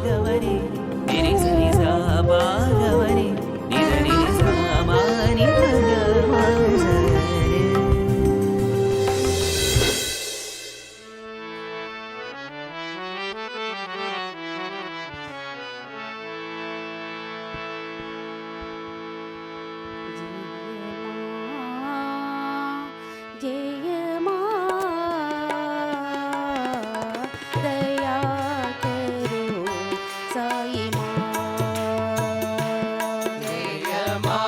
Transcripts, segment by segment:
గవరి నిరి సరి సా పా గవరి నిద ని సా మా ని ద గ మా స రే. జయమా దయా కరు సాయి మా జయమా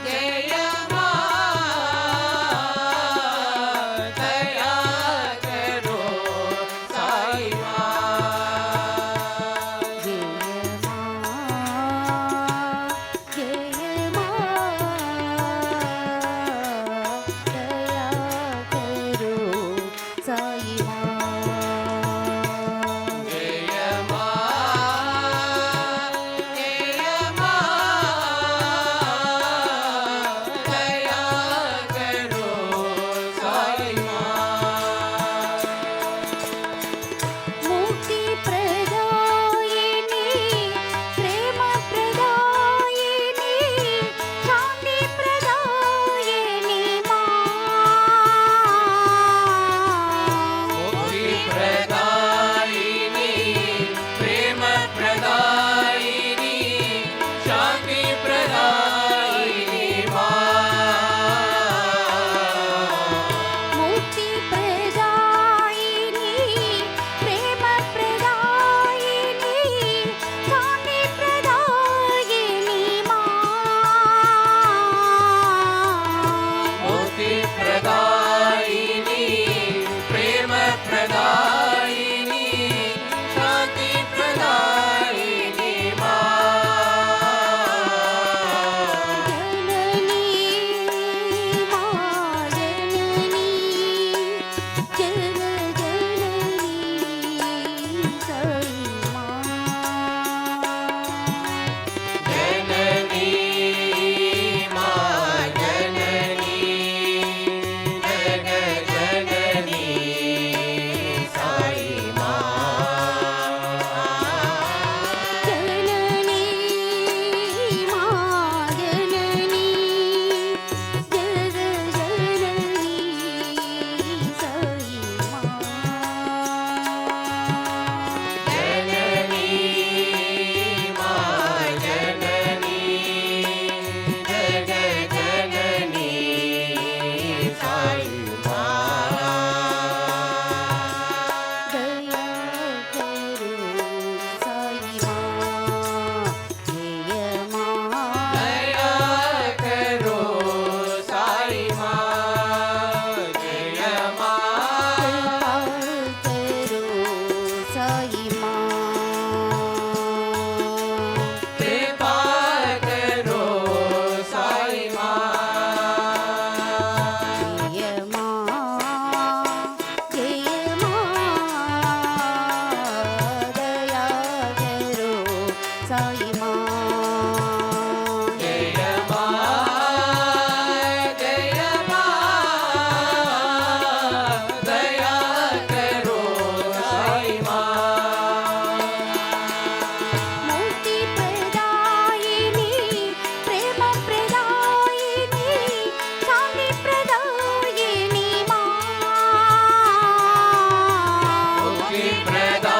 జయమా దయా కరో సాయి మా. జయమా దయా కరు సాయి మా. జయమా జయమా దయా కరో సాయి మా. ముక్తి ప్రదాయిని ప్రేమ ప్రదాయిని శాంతి ప్రదాయిని మా. ముక్తి ప్రదాయిని ప్రేమ ప్రదాయిని శాంతి ప్రదాయిని మా. ముక్తి ప్రదాయిని ప్రేమ ప్రదాయిని శాంతి ప్రదాయిని మా. ముక్తి ప్రదాయిని ప్రేమ ప్రదాయిని శాంతి ప్రదాయిని మా. జననీ మా జననీ జన జననీ సాయి మా. జననీ మా జననీ జగ జననీ సాయి మా. జననీ మా జననీ జగ జననీ సాయి మా. జననీ మా జననీ జగ జననీ సాయి మా. దయా కరు సాయి మా. జయమా దయా కరో సాయి మా. జయమా కరు సాయి మా. కృపా కరో సాయి మా. జయమా జయమా దయా కరు సాయి మా. జయమా జయమా దయా కరో సాయి మా. ముక్తి ప్రదాయిని ప్రేమ ప్రదాయిని శాంతి ప్రదాయిని మా. ముక్తి ప్రదాయిని